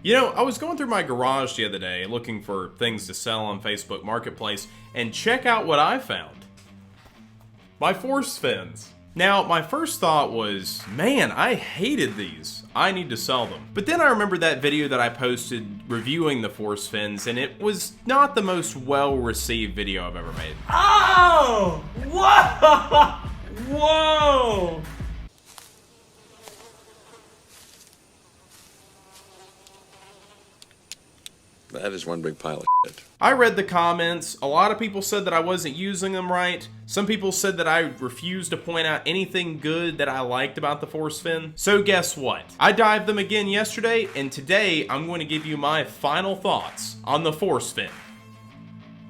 You know, I was going through my garage the other day looking for things to sell on Facebook Marketplace, and check out what I found. My force fins. Now, my first thought was, man, I hated these. I need to sell them. But then I remembered that video that I posted reviewing the force fins, and it was not the most well-received video I've ever made. Oh! Whoa! Whoa! That is one big pile of shit. I read the comments. A lot of people said that I wasn't using them right. Some people said that I refused to point out anything good that I liked about the force fin. So guess what? I dived them again yesterday, and today I'm going to give you my final thoughts on the force fin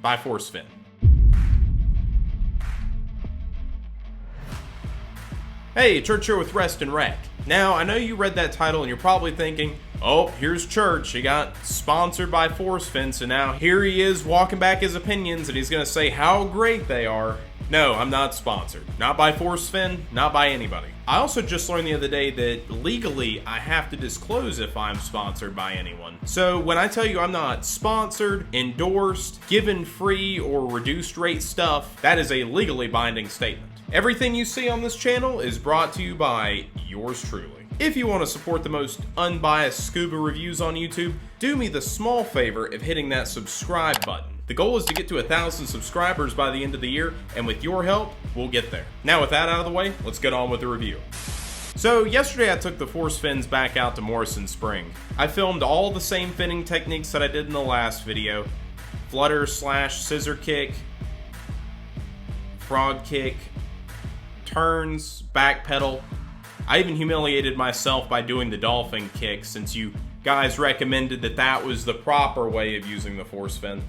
by Forcefin. Hey, Church here with Rest and Wreck. Now, I know you read that title and you're probably thinking, oh, here's Church. He got sponsored by Forcefin, so now here he is walking back his opinions and he's going to say how great they are. No, I'm not sponsored. Not by Forcefin, not by anybody. I also just learned the other day that legally I have to disclose if I'm sponsored by anyone. So when I tell you I'm not sponsored, endorsed, given free or reduced rate stuff, that is a legally binding statement. Everything you see on this channel is brought to you by yours truly. If you want to support the most unbiased scuba reviews on YouTube, do me the small favor of hitting that subscribe button. The goal is to get to 1,000 subscribers by the end of the year, and with your help, we'll get there. Now with that out of the way, let's get on with the review. So yesterday I took the force fins back out to Morrison Spring. I filmed all the same finning techniques that I did in the last video. Flutter / scissor kick, frog kick, turns, back pedal. I even humiliated myself by doing the dolphin kick since you guys recommended that that was the proper way of using the force fin.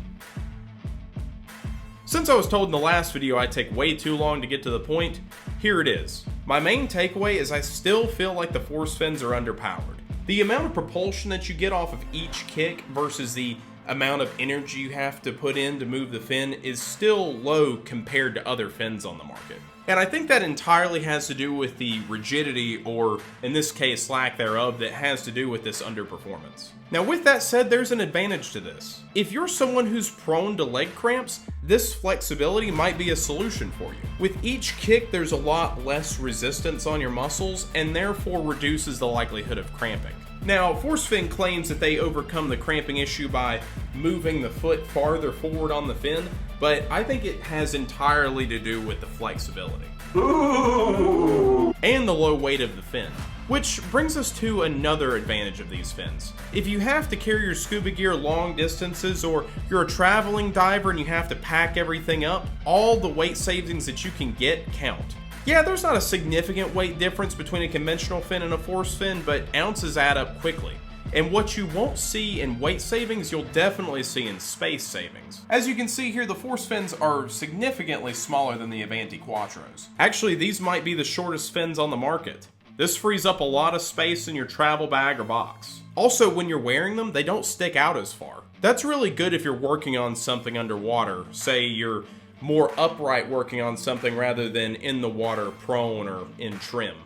Since I was told in the last video I'd take way too long to get to the point, here it is. My main takeaway is I still feel like the force fins are underpowered. The amount of propulsion that you get off of each kick versus the amount of energy you have to put in to move the fin is still low compared to other fins on the market. And I think that entirely has to do with the rigidity, or in this case lack thereof, that has to do with this underperformance. Now with that said, there's an advantage to this. If you're someone who's prone to leg cramps, this flexibility might be a solution for you. With each kick, there's a lot less resistance on your muscles and therefore reduces the likelihood of cramping. Now, Forcefin claims that they overcome the cramping issue by moving the foot farther forward on the fin, but I think it has entirely to do with the flexibility. Ooh. And the low weight of the fin. Which brings us to another advantage of these fins. If you have to carry your scuba gear long distances, or you're a traveling diver and you have to pack everything up, all the weight savings that you can get count. Yeah, there's not a significant weight difference between a conventional fin and a force fin, but ounces add up quickly. And what you won't see in weight savings, you'll definitely see in space savings. As you can see here, the force fins are significantly smaller than the Avanti Quattros. Actually, these might be the shortest fins on the market. This frees up a lot of space in your travel bag or box. Also, when you're wearing them, they don't stick out as far. That's really good if you're working on something underwater. Say you're more upright working on something rather than in the water prone or in trim.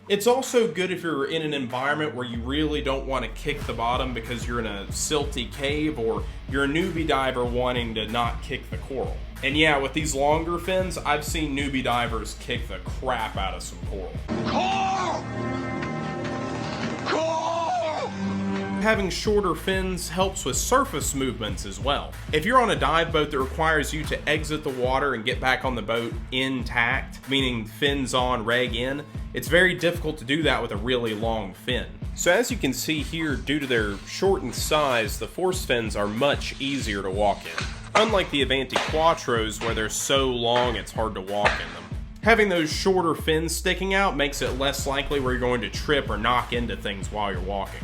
It's also good if you're in an environment where you really don't want to kick the bottom because you're in a silty cave, or you're a newbie diver wanting to not kick the coral. And yeah, with these longer fins, I've seen newbie divers kick the crap out of some coral. Coral! Coral! Having shorter fins helps with surface movements as well. If you're on a dive boat that requires you to exit the water and get back on the boat intact, meaning fins on, reg in, it's very difficult to do that with a really long fin. So as you can see here, due to their shortened size, the force fins are much easier to walk in. Unlike the Avanti Quattros, where they're so long it's hard to walk in them. Having those shorter fins sticking out makes it less likely where you're going to trip or knock into things while you're walking.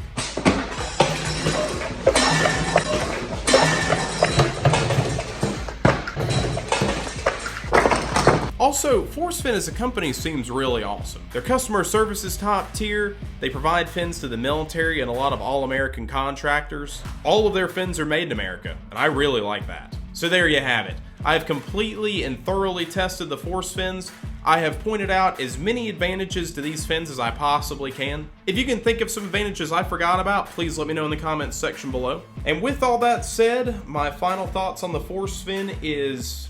Also, Forcefin as a company seems really awesome. Their customer service is top tier, they provide fins to the military and a lot of all-American contractors. All of their fins are made in America, and I really like that. So there you have it. I've completely and thoroughly tested the force fins. I have pointed out as many advantages to these fins as I possibly can. If you can think of some advantages I forgot about, please let me know in the comments section below. And with all that said, my final thoughts on the forcefin is...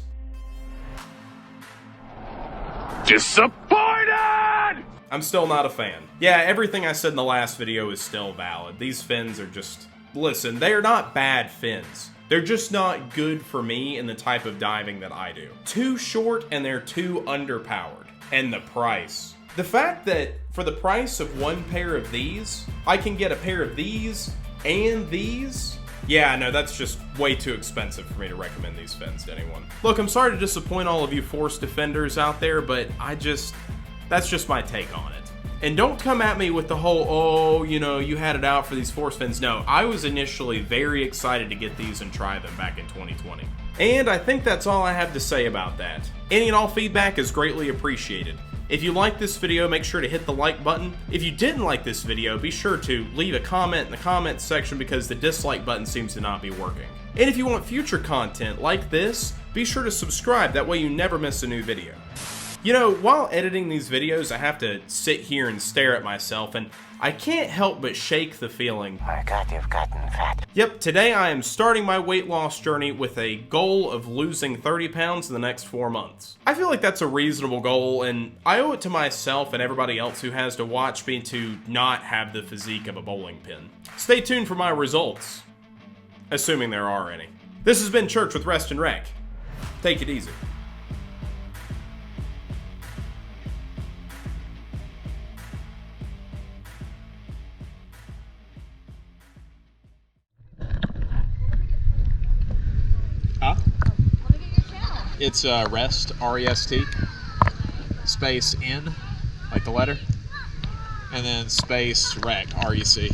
disappointed! I'm still not a fan. Yeah, everything I said in the last video is still valid. These fins are just... Listen, they are not bad fins. They're just not good for me in the type of diving that I do. Too short and they're too underpowered. And the price. The fact that for the price of one pair of these, I can get a pair of these and these... Yeah, no, that's just way too expensive for me to recommend these fins to anyone. Look, I'm sorry to disappoint all of you force defenders out there, but that's just my take on it. And don't come at me with the whole, oh, you know, you had it out for these force fins. No, I was initially very excited to get these and try them back in 2020. And I think that's all I have to say about that. Any and all feedback is greatly appreciated. If you liked this video, make sure to hit the like button. If you didn't like this video, be sure to leave a comment in the comments section because the dislike button seems to not be working. And if you want future content like this, be sure to subscribe, that way you never miss a new video. You know, while editing these videos, I have to sit here and stare at myself, and I can't help but shake the feeling, my God, you've gotten fat. Yep, today I am starting my weight loss journey with a goal of losing 30 pounds in the next 4 months. I feel like that's a reasonable goal, and I owe it to myself and everybody else who has to watch me to not have the physique of a bowling pin. Stay tuned for my results, assuming there are any. This has been Church with Rest and Rec. Take it easy. Huh? Let me get your channel. It's Rest, R-E-S-T, space N, like the letter, and then space Rec, R-E-C.